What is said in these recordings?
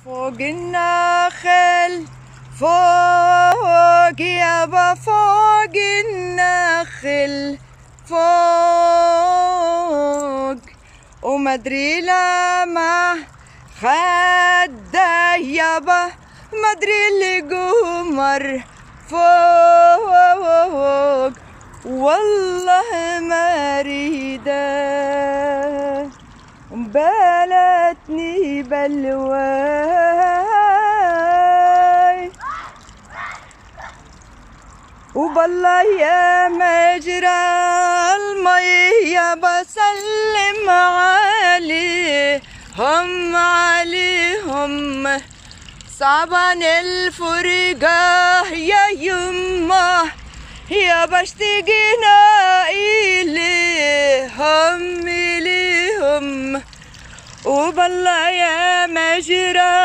فوق النخل فوق يابا فوق النخل فوق ومدري لما خده يابا مدري القمر فوق والله ما اريده بلتني بلواي وبالله يا مجرى المي بسلم عليهم صعبان الفرقة يا يمه يا بشتقنا إليهم وبالله يا مجرى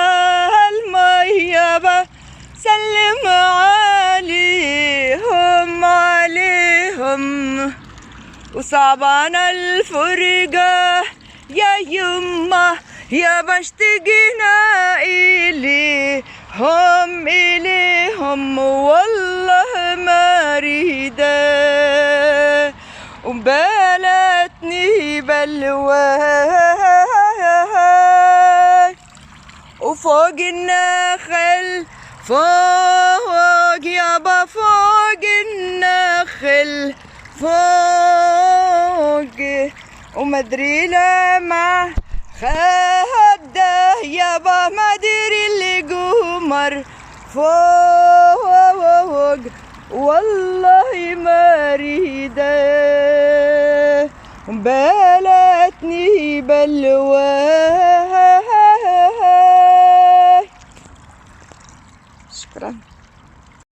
المي بسلم عليهم وصعبان الفرقة يا يمه يا بشتقنا إليهم والله ما اريده وبلتني بلواي وفوق النخل فوق يابا فوق النخل فوق ومدري لما خده يابا مدري القمر فوق والله ما اريده بلتني بلواي. شكرا.